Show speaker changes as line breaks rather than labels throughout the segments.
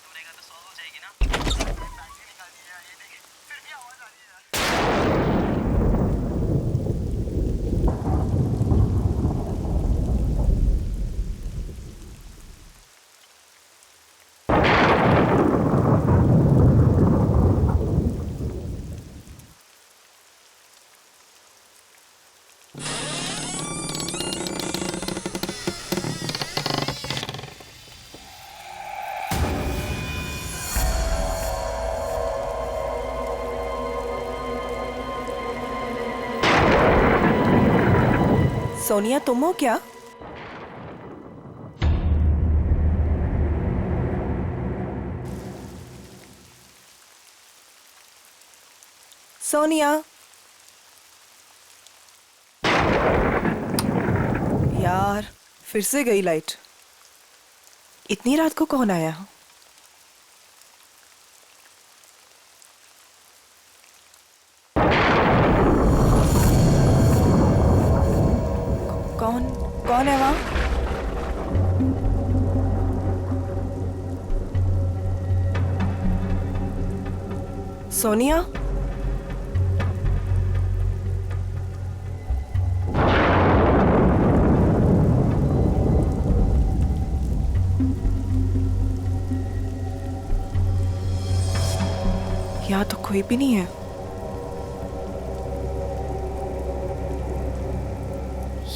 Problem रहेगा तो solve हो जाएगी ना। बैटरी निकाल दी यार, ये देखिए फिर भी आवाज आ रही है यार।
सोनिया, तुम हो क्या? सोनिया, यार फिर से गई लाइट। इतनी रात को कौन आया? कौन कौन है वहां? सोनिया, यहाँ तो कोई भी नहीं है।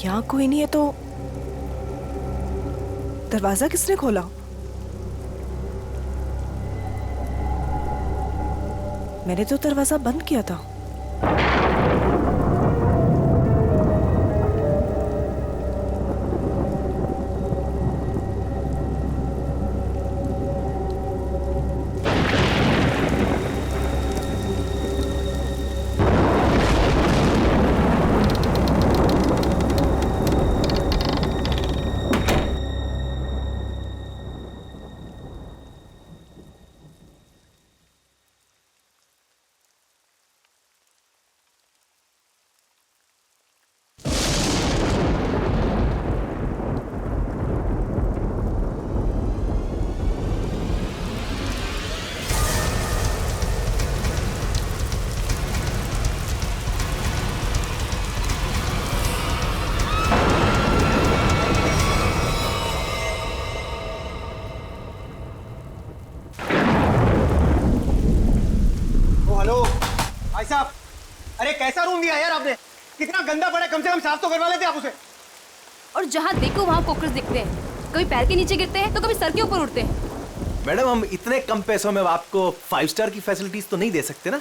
यहाँ कोई नहीं है तो दरवाजा किसने खोला? मैंने तो दरवाजा बंद किया था।
भाई साहब, अरे कैसा रूम दिया यार आपने? कितना गंदा पड़ा है, कम से कम साफ तो करवा लेते आप उसे।
और जहाँ देखो वहाँ कॉकरोच दिखते हैं, कभी पैर के नीचे गिरते हैं तो कभी सर के ऊपर उड़ते हैं।
मैडम, हम इतने कम पैसों में आपको 5 स्टार की फैसिलिटीज तो नहीं दे सकते ना।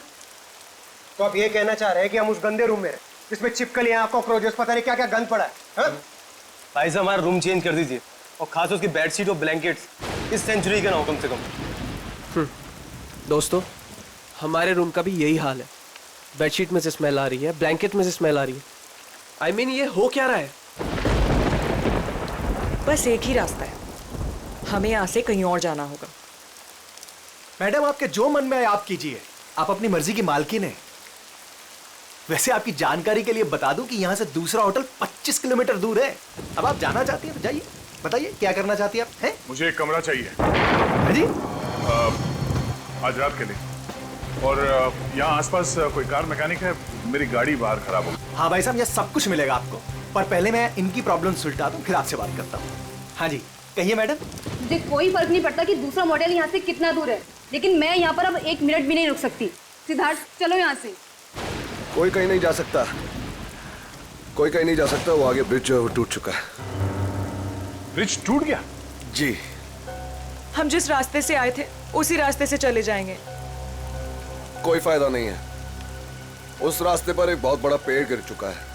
तो आप ये कहना चाह रहे हैं कि हम उस गंदे रूम में रहे जिसमें छिपकलियां, कॉकरोचेस, पता नहीं क्या क्या गंद पड़ा है, हाँ? भाई साहब, हमारा रूम चेंज कर दीजिए, और खास उसकी बेडशीट और ब्लैंकेट्स इस सेंचुरी के ना हो कम से कम।
दोस्तों, हमारे रूम का भी यही हाल है। बेडशीट में से स्मेल आ रही है, ब्लैंकेट में से स्मेल आ रही है। आई मीन, ये हो क्या रहा है?
बस एक ही रास्ता है, हमें यहाँ से कहीं और जाना होगा।
मैडम, आपके जो मन में आए आप कीजिए, आप अपनी मर्जी की मालकिन है। वैसे आपकी जानकारी के लिए बता दूं कि यहाँ से दूसरा होटल 25 किलोमीटर दूर है। अब आप जाना चाहती हैं तो जाइए, बताइए क्या करना चाहती हैं आप? हैं?
मुझे एक कमरा चाहिए।
हाँ जी?
आज रात के लिए। और यहाँ आसपास कोई कार मैकेनिक है? मेरी गाड़ी बाहर खराब हो गई।
हाँ भाई साहब, यह सब कुछ मिलेगा आपको, पर पहले मैं इनकी प्रॉब्लम सुलझा दूं, फिर आपसे बात करता हूँ। हाँ जी, कहिए मैडम।
मुझे कोई फर्क नहीं पड़ता कि दूसरा मॉडल यहाँ से कितना दूर है, लेकिन मैं यहाँ पर अब 1 मिनट भी नहीं रुक सकती। सिद्धार्थ, चलो यहाँ से।
कोई कहीं नहीं जा सकता, कोई कहीं नहीं जा सकता। वो आगे ब्रिज जो है वो टूट चुका है।
ब्रिज टूट गया?
जी।
हम जिस रास्ते से आए थे उसी रास्ते से चले जाएंगे।
कोई फायदा नहीं है, उस रास्ते पर एक बहुत बड़ा पेड़ गिर चुका है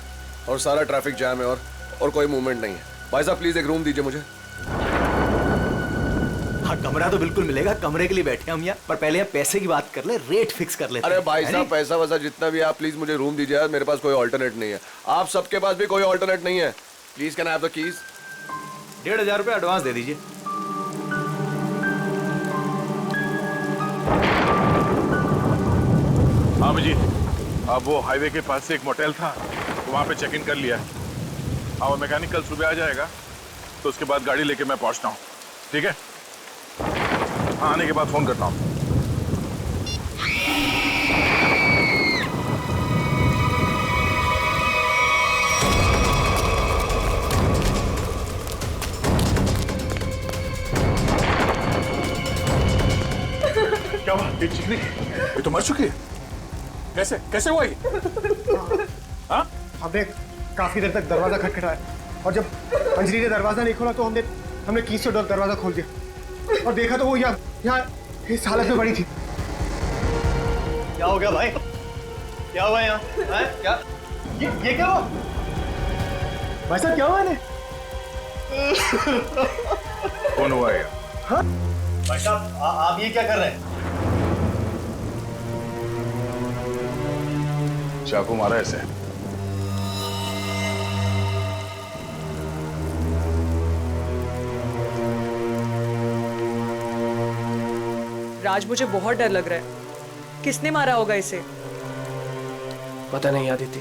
और सारा ट्रैफिक जैम है और कोई मूवमेंट नहीं है। भाई साहब, प्लीज एक रूम दीजिए मुझे।
हाँ, कमरा तो बिल्कुल मिलेगा, कमरे के लिए बैठे हम यहाँ, पर पहले यहाँ पैसे की बात कर ले, रेट फिक्स कर लेते हैं।
अरे भाई साहब, पैसा वैसा जितना भी, आप प्लीज मुझे रूम दीजिए यार, मेरे पास कोई ऑल्टरनेट नहीं है। आप सबके पास भी कोई ऑल्टरनेट नहीं है। Please can I have the keys?
1500 रुपये एडवांस दे दीजिए।
हाँ जी, अब वो हाईवे के पास से एक मोटेल था, तो वहाँ पे चेक इन कर लिया है। हाँ, वो मैकेनिक कल सुबह आ जाएगा, तो उसके बाद गाड़ी लेके मैं पहुँचता हूँ। ठीक है? हाँ, आने के बाद फोन करता हूँ। क्या हुआ? ये चिकनी, ये तो मर चुकी है। कैसे कैसे हुआ ये? हाँ?
हमने काफी देर तक दरवाजा खटखटाया और जब अंजलि ने दरवाजा नहीं खोला तो हमने कीज से दरवाजा खोल दिया और देखा तो वो यहाँ इस हालत में पड़ी थी।
क्या हो गया भाई? क्या हुआ यहाँ? क्या ये क्या हुआ?
भाई साहब क्या हुआ इन्हें?
कौन हुआ ये?
हाँ?
भाई साहब आप ये क्या कर रहे हैं?
चाकू मारा ऐसे।
राज, मुझे बहुत डर लग रहा है। किसने मारा होगा इसे?
पता नहीं आदिति,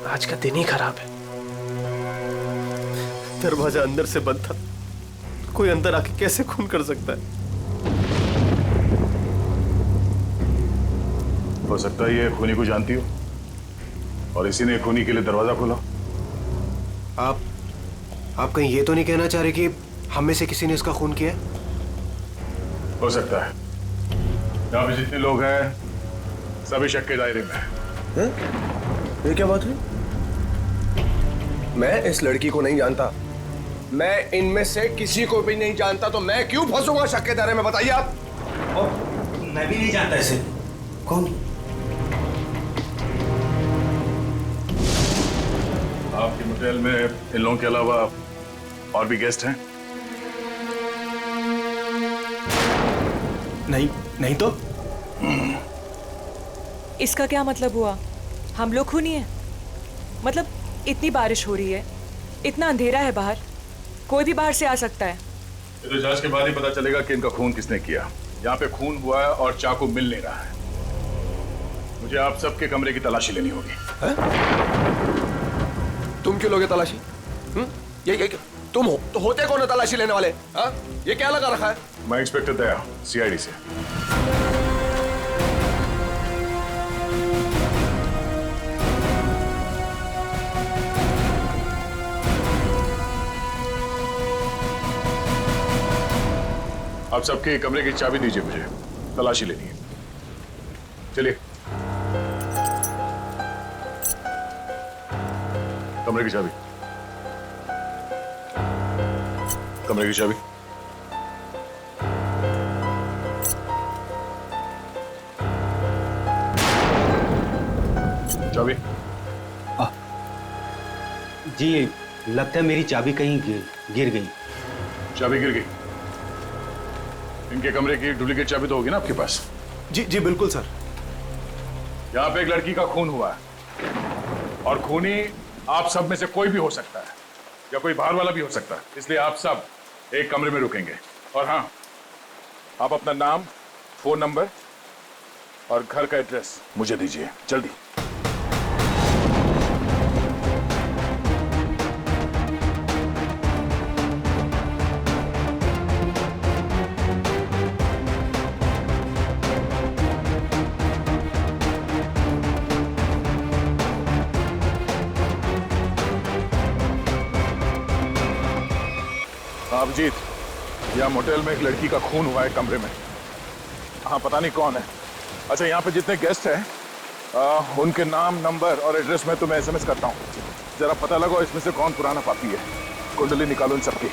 आज का दिन ही खराब है।
दरवाजा अंदर से बंद था, कोई अंदर आके कैसे खून कर सकता है?
हो सकता है ये खूनी को जानती हो और इसी ने खूनी के लिए दरवाजा खोला।
आप कहीं ये तो नहीं कहना चाह रहे कि हम में से किसी ने इसका खून किया?
हो सकता है। यहाँ पे जितने लोग हैं सभी शक के दायरे में हैं।
ये क्या बात हुई? मैं इस लड़की को नहीं जानता, मैं इनमें से किसी को भी नहीं जानता, तो मैं क्यों फंसूंगा शक के दायरे में? बताइए आप।
और मैं भी नहीं जानता इसे। कौन?
आपके मोटेल में इन लोगों के अलावा और भी गेस्ट हैं?
नहीं तो
इसका क्या मतलब हुआ? हम लोग खूनी हैं? मतलब इतनी बारिश हो रही है, इतना अंधेरा है बाहर, कोई भी बाहर से आ सकता है।
ये तो जांच के बाद ही पता चलेगा कि इनका खून किसने किया। यहाँ पे खून हुआ है और चाकू मिल नहीं रहा है। मुझे आप सबके कमरे की तलाशी लेनी होगी।
तुम क्यों लोगे तलाशी? ये तुम हो तो होते कौन है तलाशी लेने वाले? हाँ? ये क्या लगा रखा है?
मैं इंस्पेक्टर दया, सीआईडी से। आप सबके कमरे की चाबी दीजिए, मुझे तलाशी लेनी है। चलिए। कमरे की चाबी। कमरे की चाबी। चाबी।
जी लगता है मेरी चाबी कहीं गिर गई।
चाबी गिर गई। इनके कमरे की डुप्लीकेट चाबी तो होगी ना आपके पास?
जी बिल्कुल सर।
यहाँ पे एक लड़की का खून हुआ है और खूनी आप सब में से कोई भी हो सकता है या कोई बाहर वाला भी हो सकता है, इसलिए आप सब एक कमरे में रुकेंगे। और हाँ, आप अपना नाम, फोन नंबर और घर का एड्रेस मुझे दीजिए जल्दी। अभिजीत, यहाँ मोटेल में एक लड़की का खून हुआ है कमरे में। हाँ, पता नहीं कौन है। अच्छा, यहाँ पे जितने गेस्ट हैं उनके नाम, नंबर और एड्रेस मैं तुम्हें एसएमएस करता हूँ। जरा पता लगाओ इसमें से कौन पुराना पापी है। कुंडली निकालो इन सबकी।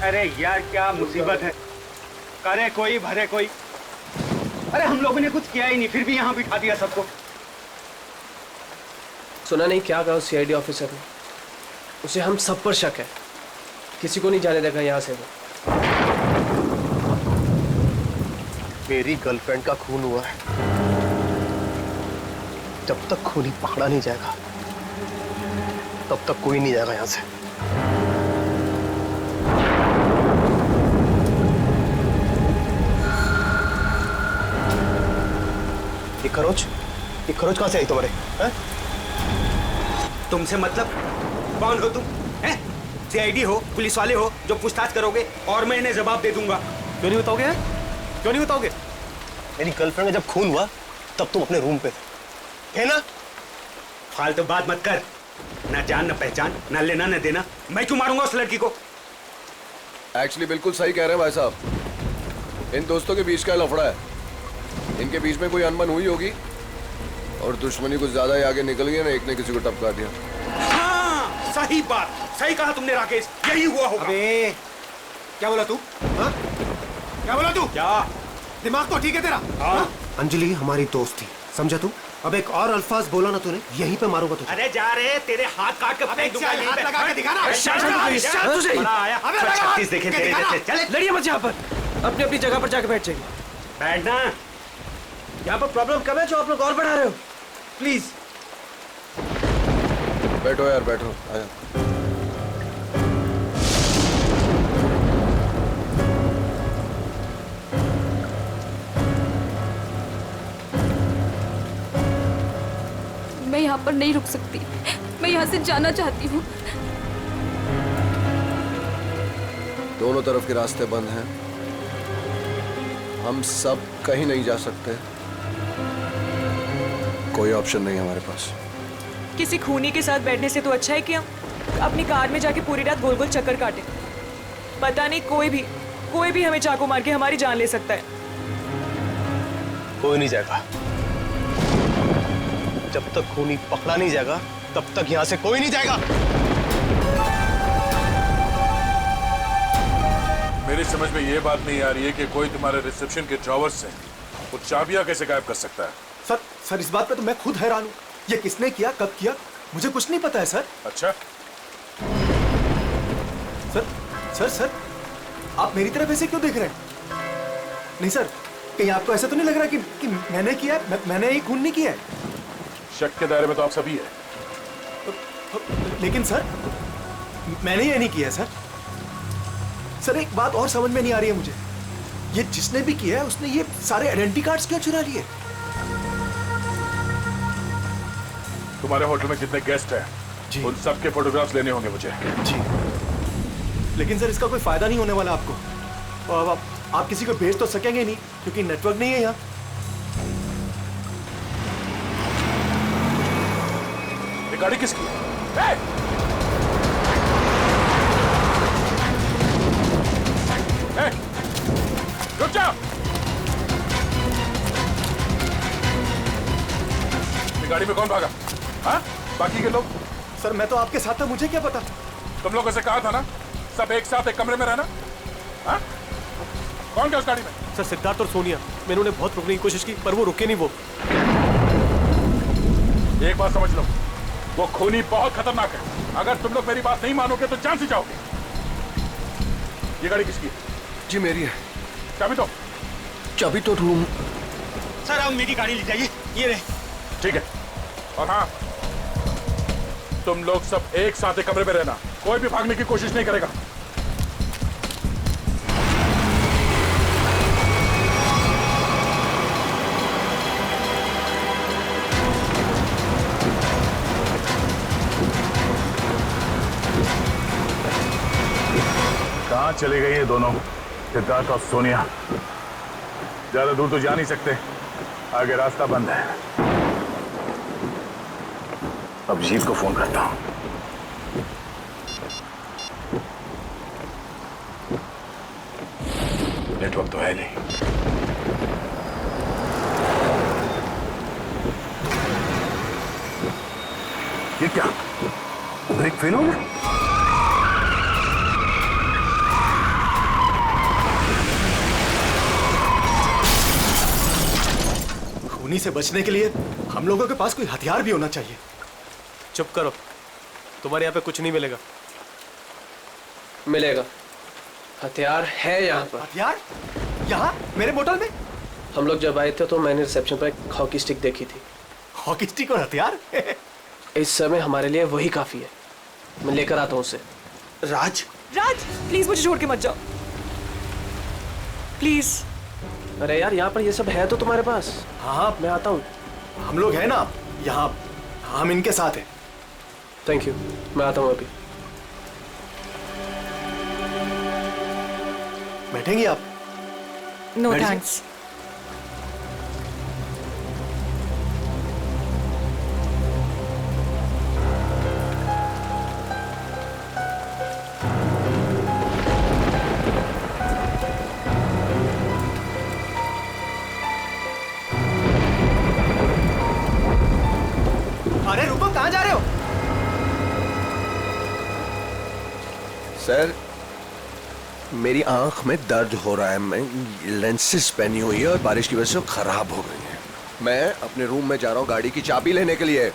अरे यार क्या मुसीबत है। करे कोई भरे कोई। अरे हम लोगों ने कुछ किया ही नहीं, फिर भी यहाँ बिठा दिया सबको।
सुना नहीं क्या कहा उस सीआईडी ऑफिसर ने? उसे हम सब पर शक है, किसी को नहीं जाने देगा यहाँ से वो।
मेरी गर्लफ्रेंड का खून हुआ है, जब तक खूनी पकड़ा नहीं जाएगा तब तक कोई नहीं जाएगा यहाँ से। ये खरोच कहाँ से आई तुम्हारे?
तुमसे मतलब? कौन हो तुम? हैं? सीआईडी हो, पुलिस वाले हो, जो पूछताछ करोगे और मैं इन्हें जवाब दे दूंगा।
क्यों नहीं बताओगे? क्यों नहीं बताओगे? मेरी गर्लफ्रेंड का जब खून हुआ तब तुम अपने रूम पे थे, है ना?
फालतू बात मत कर। ना जान ना पहचान, ना लेना ना देना, मैं क्यों मारूंगा उस लड़की को?
एक्चुअली बिल्कुल सही कह रहे हैं भाई साहब। इन दोस्तों के बीच का लफड़ा है। इनके बीच में कोई अनबन हुई होगी और दुश्मनी कुछ ज्यादा ही आगे निकल गई ना, एक ने किसी को टपका दिया।
हाँ, सही बात, सही कहा तुमने राकेश, यही हुआ होगा।
अबे क्या बोला तू? हाँ? क्या बोला तू?
क्या
दिमाग तो ठीक है तेरा?
हाँ?
अंजलि हमारी दोस्त थी, समझा तू? अब एक और अल्फाज बोला ना तूने, यहीं पे मारूंगा तुझे।
अरे जा रहे, तेरे हाथ काट के फेंक दूंगा यहीं पे।
हाथ लगा के दिखा ना।
बड़ा आया, 36 देखे तेरे जैसे। चल
लड़िए मत यहाँ पर, अपनी अपनी जगह पर जाके बैठ जाइए।
बैठना।
यहाँ पर प्रॉब्लम कम है जो आप लोग और बढ़ा रहे हो। प्लीज
बैठो यार, बैठो। आया।
मैं यहाँ पर नहीं रुक सकती, मैं यहाँ से जाना चाहती हूँ।
दोनों तरफ के रास्ते बंद हैं। हम सब कहीं नहीं जा सकते। कोई ऑप्शन नहीं है हमारे पास।
किसी खूनी के साथ बैठने से तो अच्छा है कि हम अपनी कार में जाके पूरी रात गोल गोल चक्कर काटें। पता नहीं कोई भी हमें चाकू मार के हमारी जान ले सकता है।
कोई नहीं जाएगा। जब तक खूनी पकड़ा नहीं जाएगा तब तक यहां से कोई नहीं जाएगा।
मेरी समझ में ये बात नहीं आ रही है कि कोई तुम्हारे रिसेप्शन के ड्रॉवर्स से वो चाबियां कैसे गायब कर सकता है?
सर इस बात पे तो मैं खुद हैरान हूँ। ये किसने किया, कब किया, मुझे कुछ नहीं पता है सर।
अच्छा,
सर आप मेरी तरफ ऐसे क्यों देख रहे हैं? नहीं सर, कहीं आपको ऐसा तो नहीं लग रहा कि मैंने किया है? मैंने ये खून नहीं किया है।
शक के दायरे में तो आप सभी है।
लेकिन सर मैंने ये नहीं किया सर। सर एक बात और समझ में नहीं आ रही है मुझे, ये जिसने भी किया है उसने ये सारे आइडेंटिटी कार्ड्स क्यों चुरा लिए?
तुम्हारे होटल में जितने गेस्ट हैं
जी।
उन सबके फोटोग्राफ्स लेने होंगे मुझे।
जी, लेकिन सर इसका कोई फायदा नहीं होने वाला आपको। और आप किसी को भेज तो सकेंगे नहीं क्योंकि नेटवर्क नहीं है यहाँ।
ये गाड़ी किसकी है? रुक जाओ। ये गाड़ी में कौन भागा? हाँ? बाकी के लोग?
सर मैं तो आपके साथ था, मुझे क्या पता।
तुम लोगों से कहा था ना सब एक साथ एक कमरे में रहना। हाँ? कौन गया उस गाड़ी में?
सर सिद्धार्थ और सोनिया। मैंने उन्हें बहुत रोकने की कोशिश की पर वो रुके नहीं। वो
एक बात समझ लो, वो खूनी बहुत खतरनाक है। अगर तुम लोग मेरी बात नहीं मानोगे तो जान से जाओगे। ये गाड़ी किसकी है?
जी मेरी है।
चाबी दो।
चाबी तो रूम।
सर अब मेरी गाड़ी ले जाइए, ये रहे।
ठीक है। और हाँ, तुम लोग सब एक साथ एक कमरे में रहना, कोई भी भागने की कोशिश नहीं करेगा। कहाँ चले गए ये दोनों, सिद्धार्थ और सोनिया? ज्यादा दूर तो जा नहीं सकते, आगे रास्ता बंद है। अब जीत को फोन करता हूं। नेटवर्क तो है नहीं। ये क्या, ब्रेक फेल हो गया?
खूनी से बचने के लिए हम लोगों के पास कोई हथियार भी होना चाहिए।
चुप करो, तुम्हारे यहाँ पे कुछ नहीं मिलेगा।
मिलेगा, हथियार है यहाँ पर।
हथियार? यहाँ मेरे मोटल में?
हम लोग जब आए थे तो मैंने रिसेप्शन पर एक हॉकी स्टिक देखी थी।
हॉकी स्टिक और हथियार?
इस समय हमारे लिए वही काफी है। मैं लेकर आता हूँ उसे।
राज,
प्लीज मुझे छोड़ के मत जाओ, प्लीज।
अरे यार यहाँ पर ये सब है तो तुम्हारे पास।
हाँ
मैं आता हूँ।
हम लोग हैं ना यहाँ, हम इनके साथ हैं।
थैंक यू, मैं आता हूँ अभी।
बैठेंगी आप?
नो
बैठ जाइए।
थैंक्स।
अरे रुको, कहाँ जा रहे हो?
सर, मेरी आंख में दर्द हो रहा है। मैं लेंसेज पहनी हुई है और बारिश की वजह से वो खराब हो गई है। मैं अपने रूम में जा रहा हूँ गाड़ी की चाबी लेने के लिए।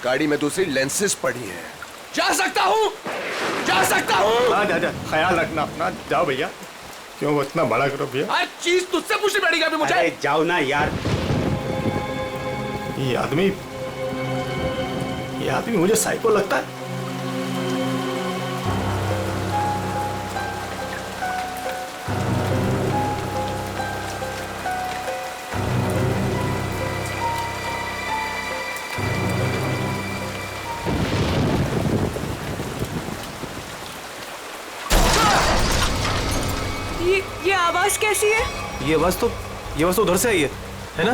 गाड़ी में दूसरी लेंसेज पड़ी है। जा सकता हूँ, जा सकता हूँ।
हाँ जा, ख्याल रखना अपना। जाओ भैया। क्यों इतना बड़ा करो भैया?
हर चीज तुझसे पूछनी पड़ेगी अभी मुझे।
अरे जाओ ना यार।
ये आदमी मुझे साइको लगता है।
ये आवाज कैसी है?
ये आवाज तो उधर से आई है ना?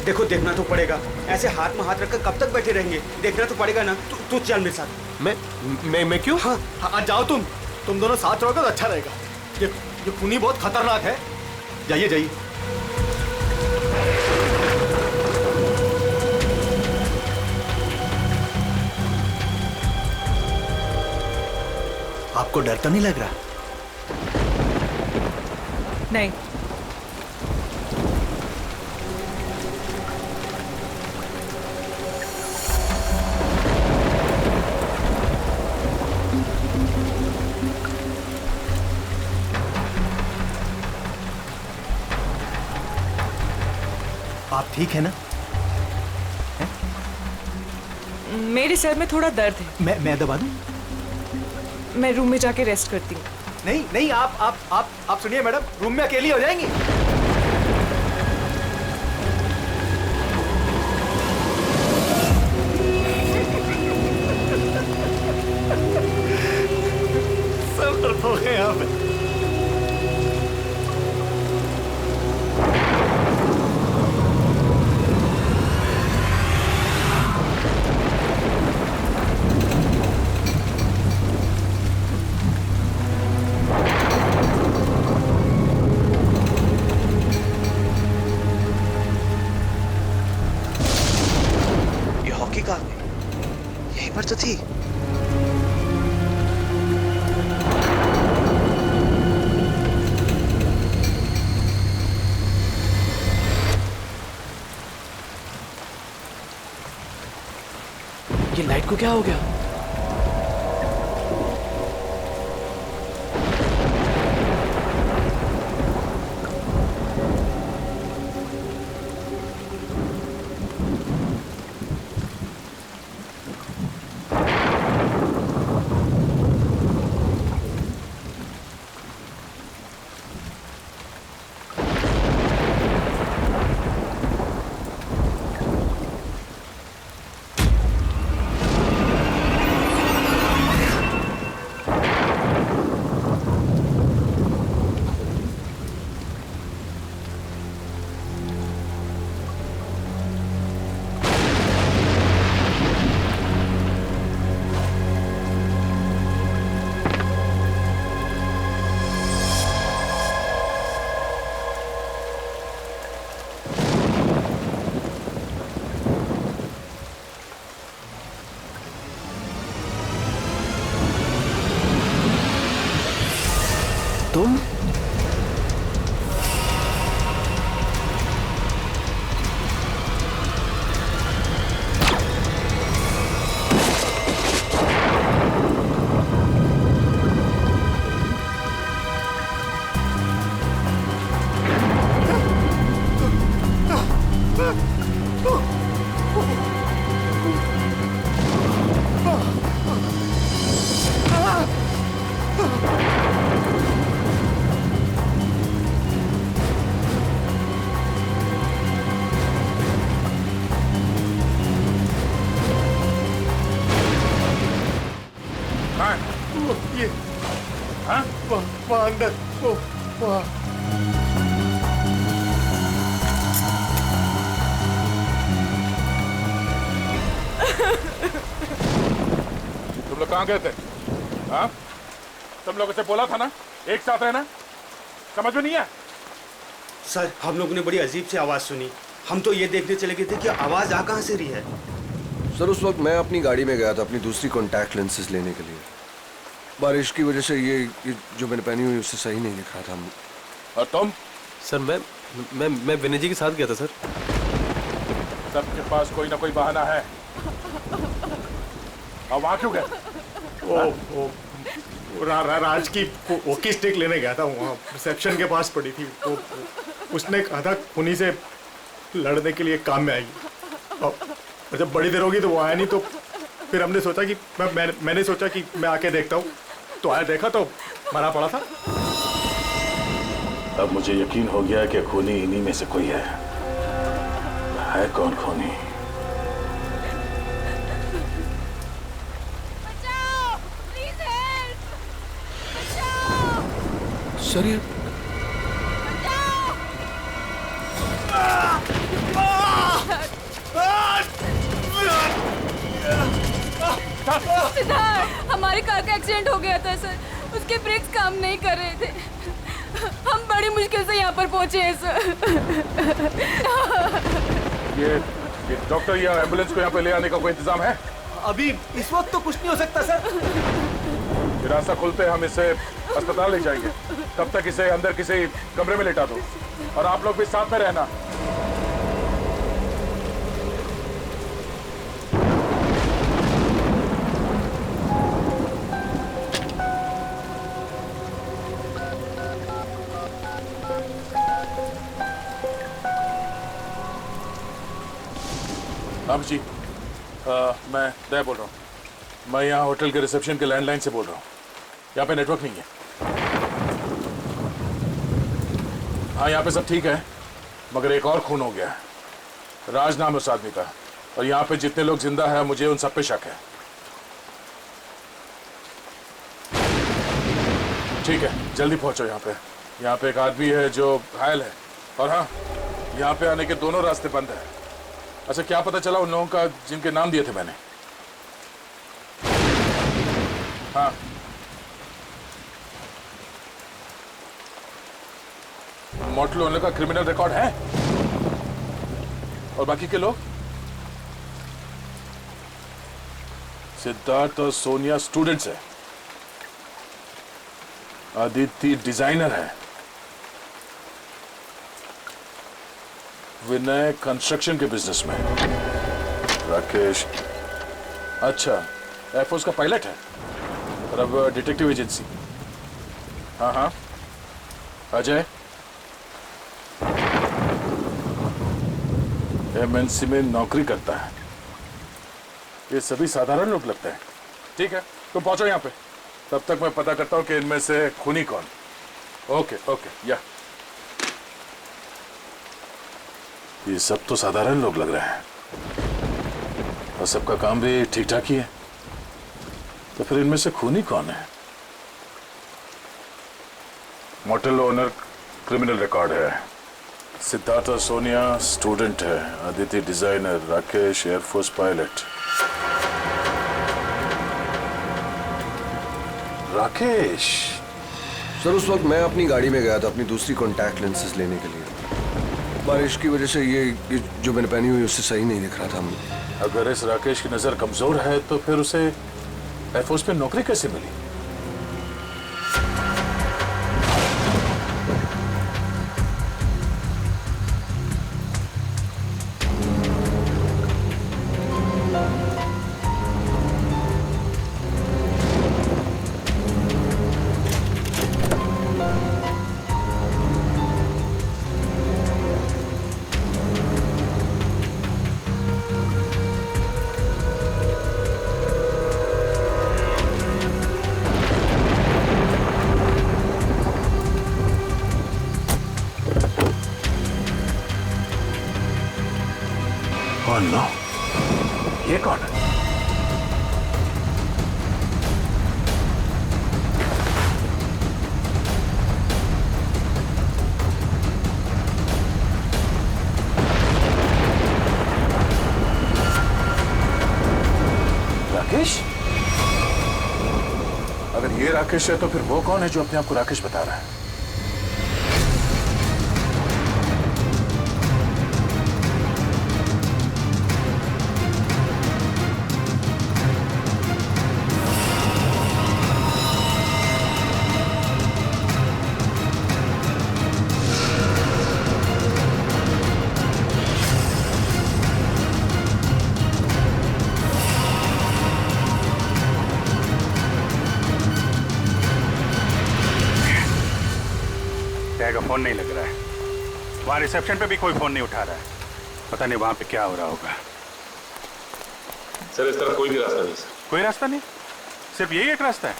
देखो, देखना तो पड़ेगा। ऐसे हाथ में हाथ रखकर कब तक बैठे रहेंगे? देखना तो पड़ेगा ना। तू चल मेरे साथ।
मैं क्यों?
हाँ जाओ तुम दोनों साथ रहोगे तो अच्छा रहेगा। ये खूनी बहुत खतरनाक है। जाइए जाइए। आपको डर तो नहीं लग रहा?
नहीं।
आप ठीक है ना?
मेरे सर में थोड़ा दर्द है।
मैं दबा दूं?
मैं रूम में जाके रेस्ट करती हूँ।
नहीं, आप सुनिए मैडम, रूम में अकेली हो जाएंगी। सब डरपोक हैं यहाँ पे।
यहीं पर तो थी।
ये लाइट को क्या हो गया? तुम?
हाँ?
ये
हाँ?
वहाँ अंदर वो वहाँ
तुम लोग कहाँ गए थे? हाँ, तुम लोगों से बोला था ना एक साथ रहना। समझ में नहीं है?
सर हम लोगों ने बड़ी अजीब सी आवाज़ सुनी, हम तो ये देखने चले गए थे कि आवाज़ आ कहाँ से रही है।
सर उस वक्त मैं अपनी गाड़ी में गया था अपनी दूसरी कॉन्टैक्ट लेंसेज लेने के लिए। बारिश की वजह से ये जो मैंने पहनी हुई उससे सही नहीं दिख रहा था।
और तुम?
सर मैं विनय जी के साथ गया था सर।
सबके पास कोई ना कोई बहाना है। अब वहाँ क्यों गए?
राज की वॉकी स्टिक लेने गया था, वहाँ रिसेप्शन के पास पड़ी थी, तो उसने कहा था खूनी से लड़ने के लिए काम में आएगी। और जब बड़ी देर होगी तो वो आया नहीं, तो फिर हमने सोचा कि मैंने सोचा कि मैं आके देखता हूँ, तो आया देखा तो मरा पड़ा था।
अब मुझे यकीन हो गया कि खूनी इन्हीं में से कोई है कौन खूनी?
सर ये
सिद्धार्थ, हमारी कार का एक्सीडेंट हो गया था सर, उसके ब्रेक्स काम नहीं कर रहे थे, हम बड़ी मुश्किल से यहाँ पर पहुँचे हैं सर।
ये डॉक्टर या एम्बुलेंस को यहाँ पे ले आने का कोई इंतजाम है?
अभी इस वक्त तो कुछ नहीं हो सकता सर।
ये रास्ता खुलते हम इसे अस्पताल ले जाएंगे, तब तक इसे अंदर किसी कमरे में लेटा दो और आप लोग भी साथ में रहना। अब जी मैं दया बोल रहा हूँ। मैं यहाँ होटल के रिसेप्शन के लैंडलाइन से बोल रहा हूँ। यहाँ पे नेटवर्क नहीं है। हाँ यहाँ पे सब ठीक है, मगर एक और खून हो गया है। राज नाम है उस आदमी का, और यहाँ पे जितने लोग जिंदा हैं मुझे उन सब पे शक है। ठीक है, जल्दी पहुंचो यहाँ पे। यहाँ पे एक आदमी है जो घायल है, और हाँ यहाँ पे आने के दोनों रास्ते बंद है। अच्छा क्या पता चला उन लोगों का जिनके नाम दिए थे मैंने? हाँ मोटल ओनर का क्रिमिनल रिकॉर्ड है, और बाकी के लोग? सिद्धार्थ और सोनिया स्टूडेंट्स है, आदित्य डिजाइनर है, विनय कंस्ट्रक्शन के बिजनेस में, राकेश अच्छा एयरफोर्स का पायलट है, और अब डिटेक्टिव एजेंसी। हाँ हाँ अजय एमएनसी में नौकरी करता है। ये सभी साधारण लोग लगते हैं। ठीक है तुम पहुंचो यहाँ पे, तब तक मैं पता करता हूँ कि इनमें से खूनी कौन। ओके ओके या ये सब तो साधारण लोग लग रहे हैं, और सबका काम भी ठीक ठाक ही है, तो फिर इनमें से खूनी कौन है? मोटल ओनर क्रिमिनल रिकॉर्ड है, सिद्धार्थ और सोनिया स्टूडेंट है, Aditya designer, Rakesh air force pilot. Rakesh
sir उस वक्त मैं अपनी गाड़ी में गया था अपनी दूसरी कॉन्टैक्ट लेंसेज लेने के लिए। बारिश की वजह से ये जो मैंने पहनी हुई उससे सही नहीं दिख रहा था।
अगर इस राकेश की नजर कमजोर है तो फिर उसे एयरफोर्स में नौकरी कैसे मिली? Oh no, ये कौन है? राकेश? अगर ये राकेश है तो फिर वो कौन है जो अपने आप को राकेश बता रहा है?
का फोन नहीं लग रहा है। वहाँ रिसेप्शन पे भी कोई फोन नहीं उठा रहा है। पता नहीं वहाँ पे क्या हो रहा होगा।
सर इस तरफ कोई भी रास्ता नहीं सर।
कोई रास्ता नहीं? सिर्फ यही एक रास्ता है?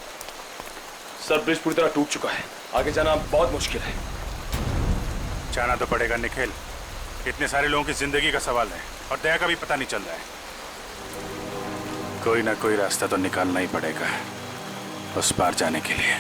सर ब्रिज पूरी तरह टूट चुका है, आगे जाना बहुत मुश्किल है।
जाना तो पड़ेगा निखिल, इतने सारे लोगों की जिंदगी का सवाल है और दया का भी पता नहीं चल रहा है। कोई ना कोई रास्ता तो निकालना ही पड़ेगा उस पार जाने के लिए।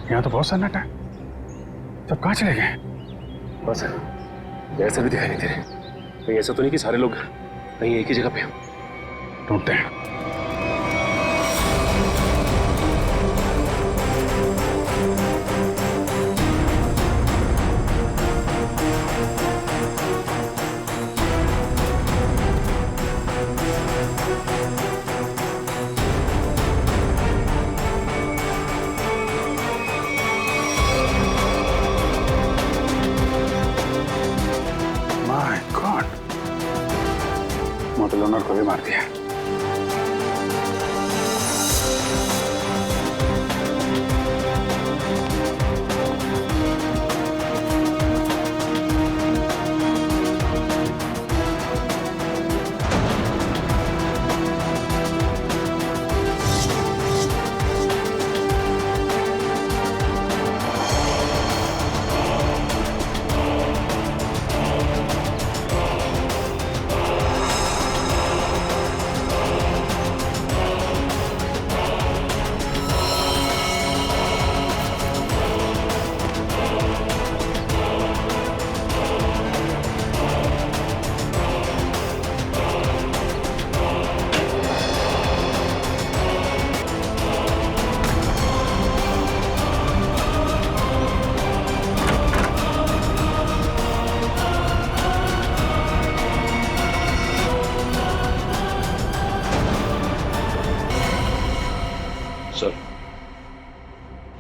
यहाँ तो बहुत सन्नाटा है, सब कहाँ चले गए?
बस ऐसा भी दिखाई नहीं दे रहे। कहीं ऐसा तो नहीं कि सारे लोग कहीं एक ही जगह पे
ढूंढते हैं। मोटल ओनर को भी मार दिया।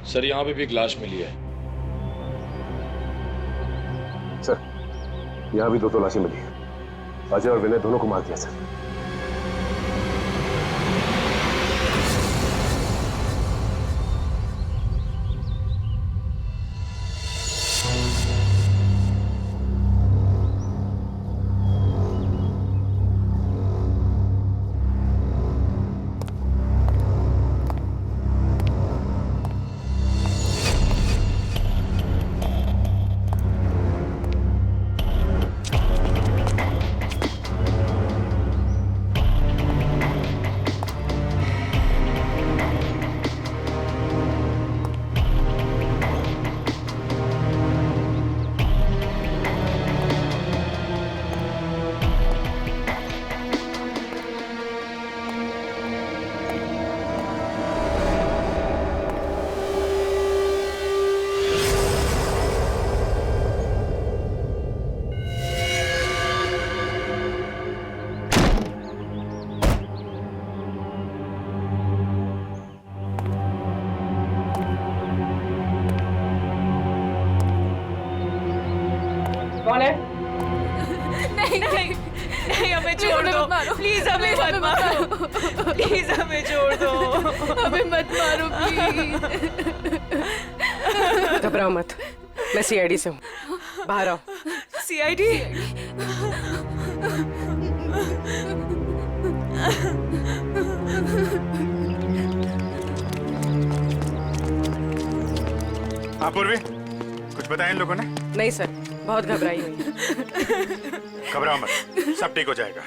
सर यहाँ पे भी एक लाश मिली है।
सर यहाँ भी 2 तो लाशें मिली हैं। अजय और विनय दोनों को मार दिया सर।
नहीं
नहीं नहीं, हमें छोड़ दो प्लीज, हमें मत मारो प्लीज, हमें छोड़ दो,
हमें मत मारो प्लीज।
घबराओ मत, मैं सीआईडी से हूँ, बाहर आओ।
सीआईडी?
हाँ पूर्वी, कुछ बताया इन लोगों ने?
नहीं सर, बहुत घबराई हुई।
घबराओ मत, सब ठीक हो जाएगा।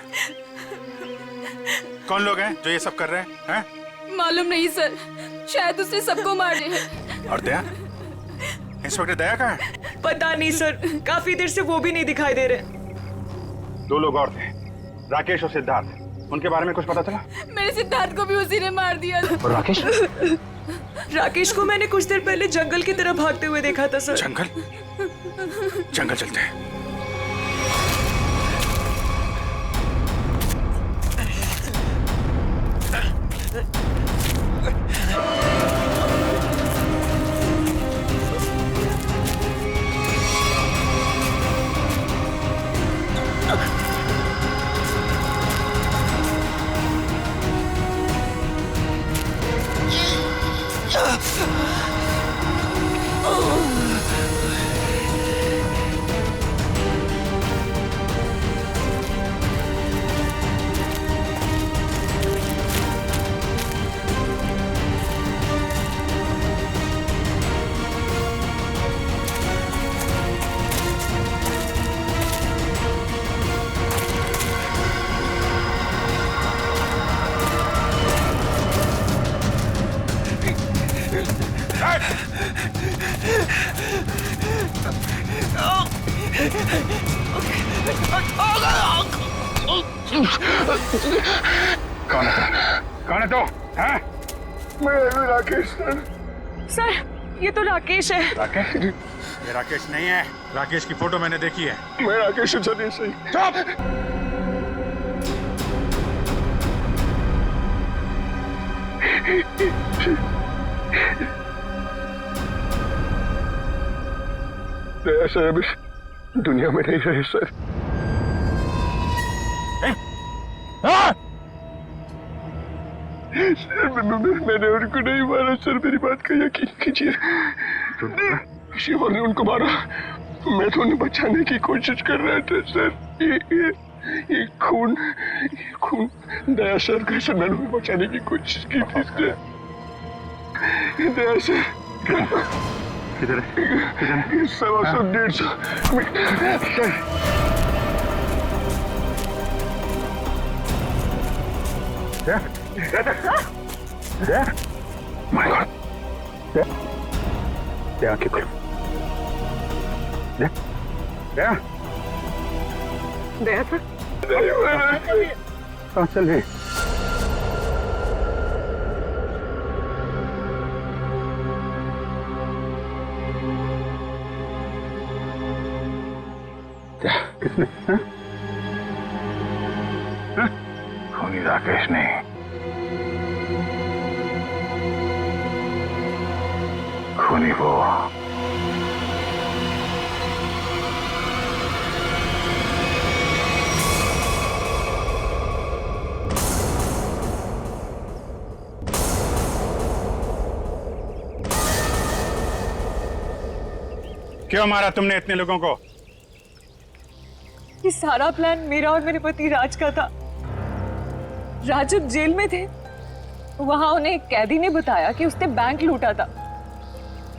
कौन लोग हैं जो ये सब कर रहे हैं?
मालूम नहीं सर, शायद उसने सबको मार दिया है।
और दया? इंस्पेक्टर दया कहाँ है?
पता नहीं सर, काफी देर से वो भी नहीं दिखाई दे रहे।
2 लोग और थे, राकेश और सिद्धार्थ। उनके बारे में कुछ पता चला?
मेरे सिद्धार्थ को भी उसी ने मार दिया था।
और राकेश?
राकेश को मैंने कुछ देर पहले जंगल की तरफ भागते हुए देखा था सर।
जंगल? जंगल चलते हैं। कौन है तो? हैं?
मैं राकेश सर।
सर ये तो राकेश है।
राकेश? ये राकेश नहीं है, राकेश की फोटो मैंने देखी है।
मैं राकेश हूँ सर, सही।
चुप!
दया सर अभी दुनिया में नहीं रहे सर। सर मैंने उनको नहीं मारा सर, मेरी बात का यकीन कीजिए। किसी और ने उनको मारा, मैं तो उन्हें बचाने की कोशिश कर रहा था सर। ये खून दया सर का सर, मैंने उन्हें बचाने की कोशिश की थी सर। दया सर
किधर है?
100-150
माय गॉड! दया आंखें खोलो। दया
दया सर,
कहाँ चल रही? किसने? खूनी राकेश नहीं, खूनी वो। क्यों मारा तुमने इतने लोगों को?
ये सारा प्लान मेरा और मेरे पति राज का था। राज जब जेल में थे, वहां उन्हें एक कैदी ने बताया कि उसने बैंक लूटा था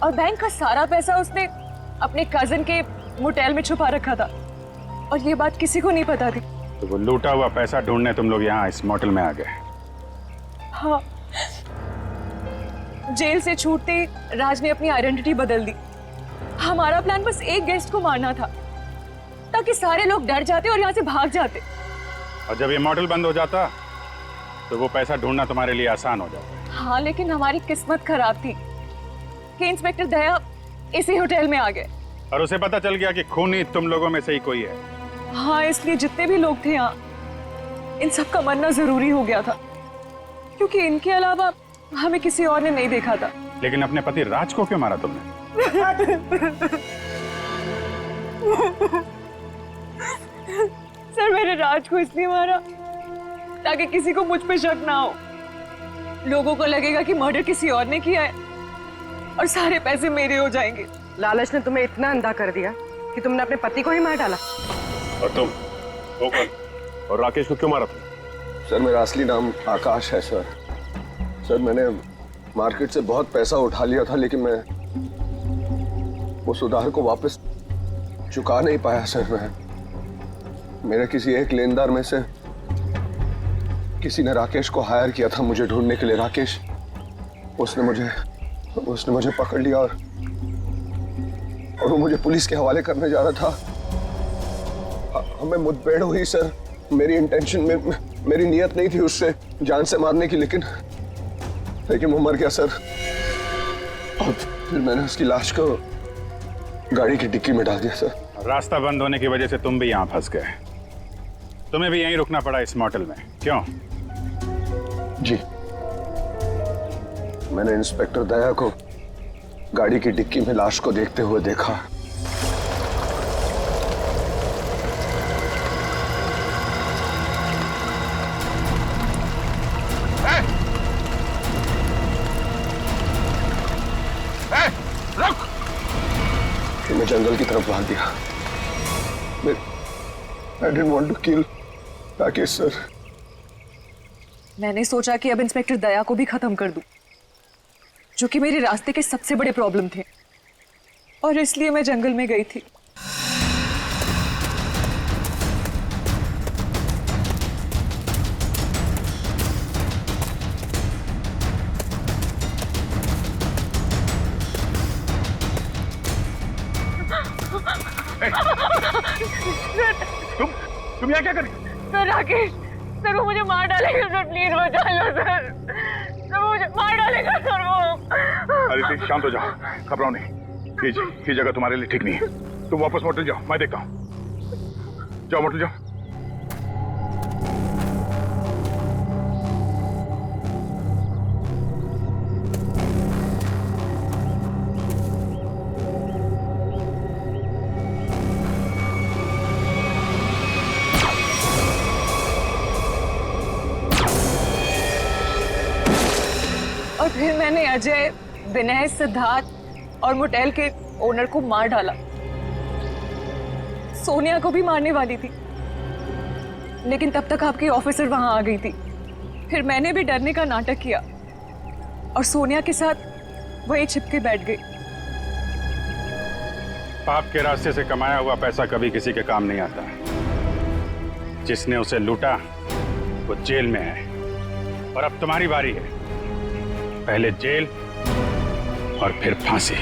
और बैंक का सारा पैसा उसने अपने कजिन के मोटेल में छुपा रखा था और ये बात किसी को नहीं पता थी।
तो वो लूटा हुआ पैसा ढूंढने तुम लोग यहाँ इस मोटेल में आ गए?
हाँ, जेल से छूटते ही राज ने अपनी आइडेंटिटी बदल दी। हमारा प्लान बस एक गेस्ट को मारना था ताकि सारे लोग डर जाते और यहाँ से भाग जाते।
और जब ये मॉडल बंद हो जाता तो वो पैसा ढूंढना तुम्हारे लिए आसान हो जाता।
हाँ, लेकिन हमारी किस्मत खराब थी कि इंस्पेक्टर दया इसी होटल में आ गए
और उसे पता चल गया कि खूनी तुम लोगों में से ही कोई है।
हाँ, इसलिए जितने भी लोग थे यहाँ, इन सब का मरना जरूरी हो गया था क्योंकि इनके अलावा हमें किसी और ने नहीं देखा था।
लेकिन अपने पति राज को क्यों मारा तुमने?
सर मैंने राज को इसलिए मारा ताकि किसी को मुझ पे शक ना हो। लोगों को लगेगा कि मर्डर किसी और ने किया है और सारे पैसे मेरे हो जाएंगे।
लालच ने तुम्हें इतना अंधा कर दिया कि तुमने अपने पति को ही मार डाला।
और तुम वो कौन? और राकेश को क्यों मारा तुम?
सर मेरा असली नाम आकाश है सर। सर मैंने मार्केट से बहुत पैसा उठा लिया था, लेकिन मैं उस उधार को वापस चुका नहीं पाया सर। मैं मेरे किसी एक लेनदार में से किसी ने राकेश को हायर किया था मुझे ढूंढने के लिए। राकेश उसने मुझे पकड़ लिया और वो मुझे पुलिस के हवाले करने जा रहा था। हमें मुठभेड़ हुई सर। मेरी इंटेंशन में मेरी नियत नहीं थी उससे जान से मारने की, लेकिन वो मर गया सर। और फिर मैंने उसकी लाश को गाड़ी की डिक्की में डाल दिया सर।
रास्ता बंद होने की वजह से तुम भी यहाँ फंस गए। तुम्हें भी यहीं रुकना पड़ा इस मोटल में, क्यों?
जी, मैंने इंस्पेक्टर दया को गाड़ी की डिक्की में लाश को देखते हुए देखा। फिर मैं जंगल की तरफ भाग गया। I didn't want to kill Rakesh sir.
मैंने सोचा कि अब इंस्पेक्टर दया को भी खत्म कर दूं, जो कि मेरे रास्ते के सबसे बड़े प्रॉब्लम थे, और इसलिए मैं जंगल में गई थी।
तुम यहाँ क्या कर रही?
सर राकेश, सर वो मुझे मार डालेगा सर, प्लीज बचा लो सर। सर वो मुझे मार डालेगा सर वो।
अदिति शांत हो जाओ, घबराओ नहीं। ये जगह तुम्हारे लिए ठीक नहीं है। तुम वापस मोटल जाओ, मैं देखता हूँ। जाओ मोटल जाओ।
और फिर मैंने अजय, विनय, सिद्धार्थ और मोटेल के ओनर को मार डाला। सोनिया को भी मारने वाली थी, लेकिन तब तक आपकी ऑफिसर वहां आ गई थी। फिर मैंने भी डरने का नाटक किया और सोनिया के साथ वहीं छिप के बैठ गई।
पाप के रास्ते से कमाया हुआ पैसा कभी किसी के काम नहीं आता। जिसने उसे लूटा वो जेल में है, और अब तुम्हारी बारी है। पहले जेल और फिर फांसी।